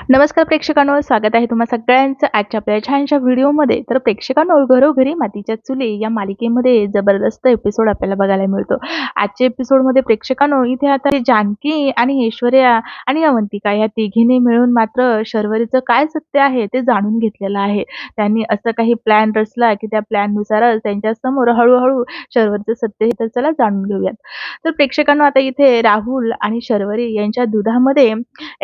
नमस्कार प्रेक्षकांनो, स्वागत आहे तुम्हा सगळ्यांचं आजच्या आपल्या छानशा व्हिडिओमध्ये. तर प्रेक्षकांनो, घरोघरी मातीच्या चुली या मालिकेमध्ये जबरदस्त एपिसोड आपल्याला बघायला मिळतो. आजच्या एपिसोडमध्ये प्रेक्षकांनो, इथे आता जानकी आणि ऐश्वर्या आणि अवंतिका या तिघींनी मिळून मात्र शर्वरीचं काय सत्य आहे ते जाणून घेतलेलं आहे. त्यांनी असं काही प्लॅन रचला की त्या प्लॅननुसारच त्यांच्यासमोर हळूहळू शर्वरीचं सत्य हे तर चला जाणून घेऊयात. तर प्रेक्षकांनो, आता इथे राहुल आणि शर्वरी यांच्या दुधामध्ये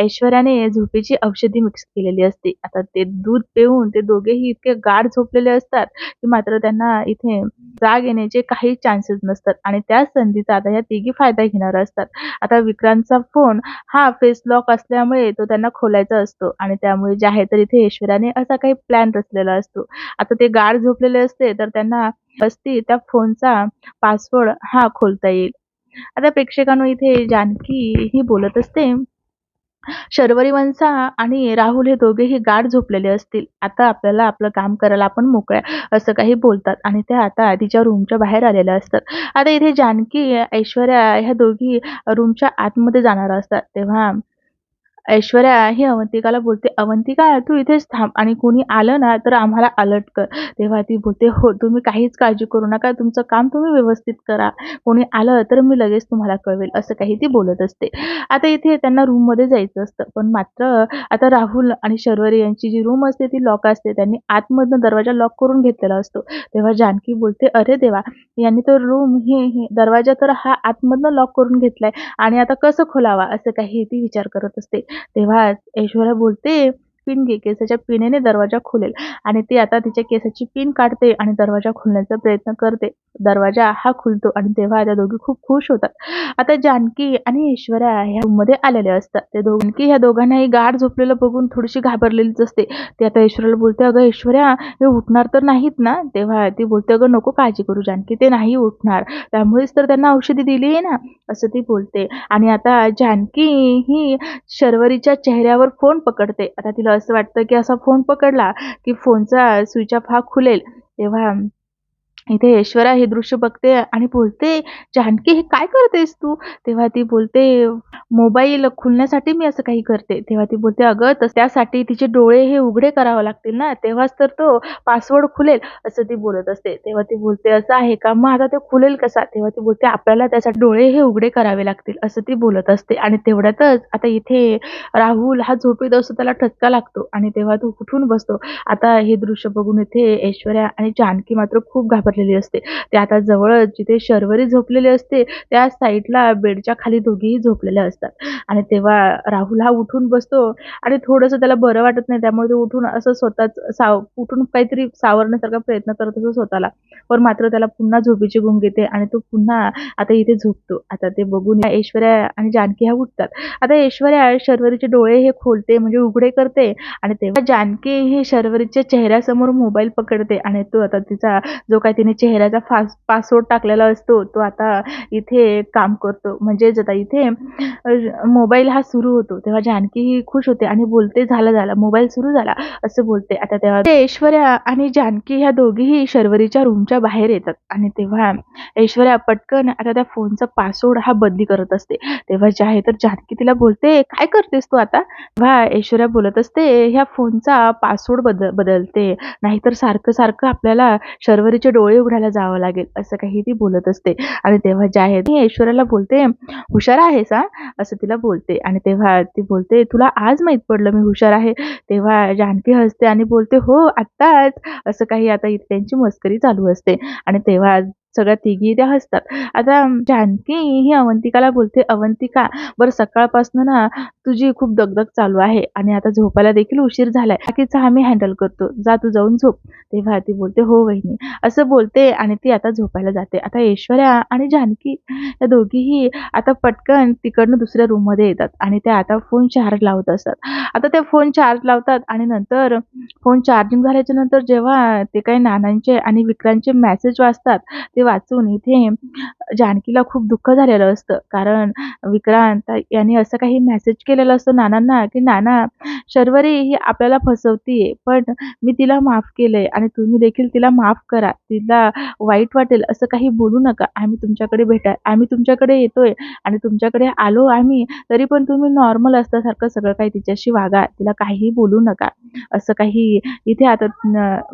ऐश्वर्याने झोपेची औषधी मिक्स केलेली असते. आता ते दूध पिऊन ते दोघेही इतके गाढ झोपलेले असतात, की मात्र त्यांना इथे जाग येण्याचे काही चान्सेस नसतात आणि त्याच संधीचा आता या तिघी फायदा घेणार असतात. आता विक्रांतचा फोन हा फेस लॉक असल्यामुळे तो त्यांना खोलायचा असतो आणि त्यामुळे जे आहे तर इथे ऐश्वर्याने असा काही प्लॅन रचलेला असतो. आता ते गाढ झोपलेले असते तर त्यांना त्या फोनचा पासवर्ड हा खोलता येईल. आता प्रेक्षकांनो, इथे जानकी ही बोलत असते, शर्वरी वंशा आणि राहुल हे दोघेही गाढ झोपलेले असतील. आता आपल्याला आपलं काम करायला आपण मोकळ्या, असं काही बोलतात आणि त्या आता तिच्या रूमच्या बाहेर आलेल्या असतात. आता इथे जानकी, ऐश्वर्या ह्या दोघी रूमच्या आतमध्ये जाणार असतात. तेव्हा ऐश्वर्या ही अवंतिकाला बोलते, "अवंतिका, तू इथेच थांब आणि कोणी आलं ना तर आम्हाला अलर्ट कर." तेव्हा ती बोलते, "हो, तुम्ही काहीच काळजी करू नका. तुमचं काम तुम्ही व्यवस्थित करा. कोणी आलं तर मी लगेच तुम्हाला कळवेल." असं काही ती बोलत असते. आता इथे त्यांना रूममध्ये जायचं असतं. पण मात्र आता राहुल आणि शर्वरी यांची जी रूम असते ती लॉक असते. त्यांनी आतमधनं दरवाजा लॉक करून घेतलेला असतो. तेव्हा जानकी बोलते, "अरे देवा! यांनी तर रूम हे दरवाजा तर हा आतमधनं लॉक करून घेतलाय आणि आता कसं खोलावा?" असं काही ती विचार करत असते. तेव्हाच ऐश्वर्या बोलते, "पिन घे, केसाच्या पिनेने दरवाजा खुलेल." आणि ती आता तिच्या केसाची पिन काढते आणि दरवाजा खोलण्याचा प्रयत्न करते. दरवाजा हा खुलतो आणि तेव्हा त्या दोघी खूप खुश होतात. आता जानकी आणि ऐश्वर्या ह्या रूममध्ये आलेल्या असतात. ते जानकी ह्या दोघांनाही गाढ झोपलेलं बघून थोडीशी घाबरलेलीच असते. ती आता ऐश्वर्याला बोलते, "अगं ऐश्वर्या, हे उठणार तर नाहीत ना?" तेव्हा ती बोलते, "अगं नको काळजी करू जानकी, ते नाही उठणार. त्यामुळेच तर त्यांना औषधी दिली आहे ना." असं ती बोलते. आणि आता जानकी ही शर्वरीच्या चेहऱ्यावर फोन पकडते. आता तिला असं वाटतं, की असा फोन पकडला, की फोनचा स्विच ऑफ हा खुलेल. तेव्हा इथे ऐश्वर्या हे दृश्य बघते आणि बोलते, "जानकी, हे काय करतेस तू?" तेव्हा ती बोलते, "मोबाईल खुलण्यासाठी मी असं काही करते." तेव्हा ती बोलते, "अगं, त्यासाठी तिचे डोळे हे उघडे करावे लागतील ना, तेव्हाच तर तो पासवर्ड खुलेल." असं ती बोलत असते. तेव्हा ती बोलते, "असं आहे का? मग आता ते खुलेल कसा?" तेव्हा ती बोलते, "आपल्याला त्यासाठी डोळे हे उघडे करावे लागतील." असं ती बोलत असते. आणि तेवढ्यातच आता इथे राहुल हा झोपेत असतो, त्याला ठसका लागतो आणि तेव्हा तो उठून बसतो. आता हे दृश्य बघून इथे ऐश्वर्या आणि जानकी मात्र खूप घाबरलेली असते. ते आता जवळच जिथे शर्वरी झोपलेली असते, त्या साईडला बेडच्या खाली दोघीही झोपलेल्या असतात. आणि तेव्हा राहुल हा उठून बसतो आणि थोडंसं त्याला बरं वाटत नाही. त्यामुळे तो उठून असं स्वतःच उठून काहीतरी सावरण्यासारखा प्रयत्न करत असतो स्वतःला. पण मात्र त्याला पुन्हा झोपेची गुंग येते आणि तो पुन्हा आता इथे झोपतो. आता ते बघून ऐश्वर्या आणि जानकी ह्या उठतात. आता ऐश्वर्या शर्वरीचे डोळे हे खोलते, म्हणजे उघडे करते आणि तेव्हा जानकी ही शर्वरीच्या चेहऱ्यासमोर मोबाईल पकडते आणि तो आता तिचा जो काही तिने चेहऱ्याचा पासवर्ड टाकलेला असतो, तो आता इथे काम करतो. म्हणजेच आता इथे मोबाईल हा सुरू होतो. तेव्हा जानकी ही खुश होते आणि बोलते, "झालं, मोबाईल सुरू झाला." असं बोलते. आता तेव्हा ते ऐश्वर्या आणि जानकी ह्या दोघीही शर्वरीच्या रूमच्या बाहेर येतात आणि तेव्हा ऐश्वर्या पटकन आता त्या फोनचा पासवर्ड हा बदली करत असते. तेव्हा जे आहे तर जानकी तिला बोलते, "काय करतेस तू आता?" तेव्हा ऐश्वर्या बोलत असते, "ह्या फोनचा पासवर्ड बदलते. नाहीतर सारखं आपल्याला शर्वरीचे डोळे उघडायला जावं लागेल." असं काही ती बोलत असते. आणि तेव्हा जे आहे ती ऐश्वर्याला बोलते, "हुशार आहेस हां?" असं तिला बोलते. आणि तेव्हा ती बोलते, "तुला आज माहीत पडलं मी हुशार आहे?" तेव्हा जानकी हसते आणि बोलते, "हो, आत्ताच." असं काही आता इथे त्यांची मस्करी चालू असते. आणि तेव्हा सगळ्या तिघी त्या हसतात. आता जानकी ही अवंतिकाला बोलते, "अवंतिका, बरं सकाळपासून ना तुझी खूप दगदग चालू आहे आणि आता झोपायला देखील उशीर झालाय. बाकीचं आम्ही हँडल करतो. जा तू जाऊन झोप." तेव्हा ती बोलते, "हो वहिनी." असं बोलते आणि ती आता झोपायला जाते. आता ऐश्वर्या आणि जानकी या दोघीही आता पटकन तिकडनं दुसऱ्या रूममध्ये येतात आणि त्या आता फोन चार्ज लावत असतात. आता त्या फोन चार्ज लावतात आणि नंतर फोन चार्जिंग झाल्याच्या नंतर जेव्हा ते काही नानांचे आणि विक्रांतचे मेसेज वाचतात, ते वाचून इथे जानकीला खूप दुःख झालेलं असतं. कारण विक्रांत यांनी असं काही मेसेज केलेलं असतं नानांना, की "नाना, शर्वरी ही आपल्याला फसवतीये, पण मी तिला माफ केलंय आणि तुम्ही देखील तिला माफ करा. तिला वाईट वाटेल असं काही बोलू नका. आम्ही तुमच्याकडे येतोय आणि तुमच्याकडे आलो आम्ही, तरी पण तुम्ही नॉर्मल असल्यासारखं सगळं काही तिच्याशी वागा. तिला काहीही बोलू नका. असं काही इथे आता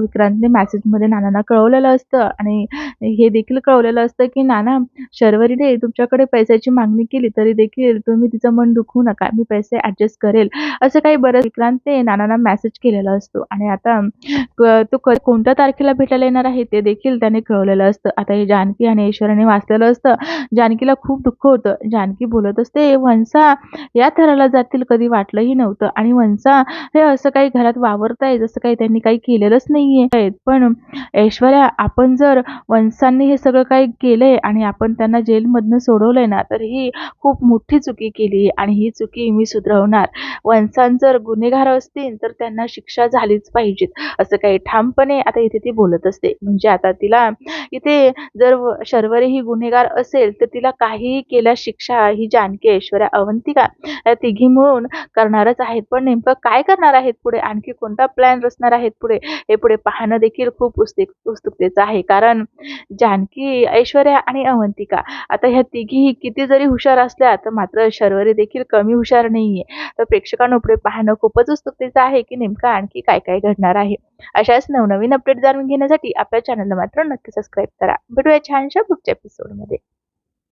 विक्रांतने मेसेजमध्ये नानांना कळवलेलं असतं आणि हे देखील कळवलेलं असतं, की "नाना, शर्वरीने तुमच्याकडे पैशाची मागणी केली, तरी देखील तुम्ही तिचं मन दुखवू नका. मी पैसे ॲडजस्ट करेल." असं काही बरंच विक्रांतने नानांना मेसेज केलेला असतो आणि आता तो कोणत्या तारखेला भेटायला येणार आहे ते देखील त्याने कळवलेलं असतं. आता हे जानकी आणि ऐश्वर्याने वाचलेलं असतं. जानकीला खूप दुःख होतं. जानकी बोलत असते, "वंसा या थराला जातील कधी वाटलंही नव्हतं आणि वंसा हे असं काही घरात वावरताय जसं काही त्यांनी काही केलेलंच नाहीये. पण ऐश्वर्या, आपण जर वंशांनी हे सगळं काही केलंय आणि आपण त्यांना जेलमधनं सोडवलंय ना, तर ही खूप मोठी चुकी केली आणि ही चुकी मी सुधारवणार. वंशान जर गुन्हेगार असतील तर त्यांना शिक्षा झालीच पाहिजे." असं काही ठामपणे आता इथे ती बोलत असते. म्हणजे आता तिला इथे जर शर्वरी ही गुन्हेगार असेल, तर तिला काहीही केल्यास शिक्षा ही जानकी, ऐश्वर्या, अवंतिका या तिघी मिळून करणारच आहेत. पण नेमकं काय करणार आहेत पुढे? आणखी कोणता प्लॅन रचणार आहेत पुढे? हे पुढे पाहणं देखील खूप उत्सुकतेचं आहे. कारण जानकी, ऐश्वर्या आणि अवंतिका आता ह्या तिघीही किती जरी हुशार असल्या, तर मात्र शर्वरी देखील कमी हुशार नाहीये. तर प्रेक्षकांनो पुढे पाहणं खूपच उत्सुकतेचं आहे, की नेमकं आणखी काय काय घडणार आहे. अशाच नवनवीन अपडेट जाणून घेण्यासाठी आपल्या चॅनलला मात्र नक्की सबस्क्राईब करा. भेटूया छानशा पुढच्या एपिसोडमध्ये.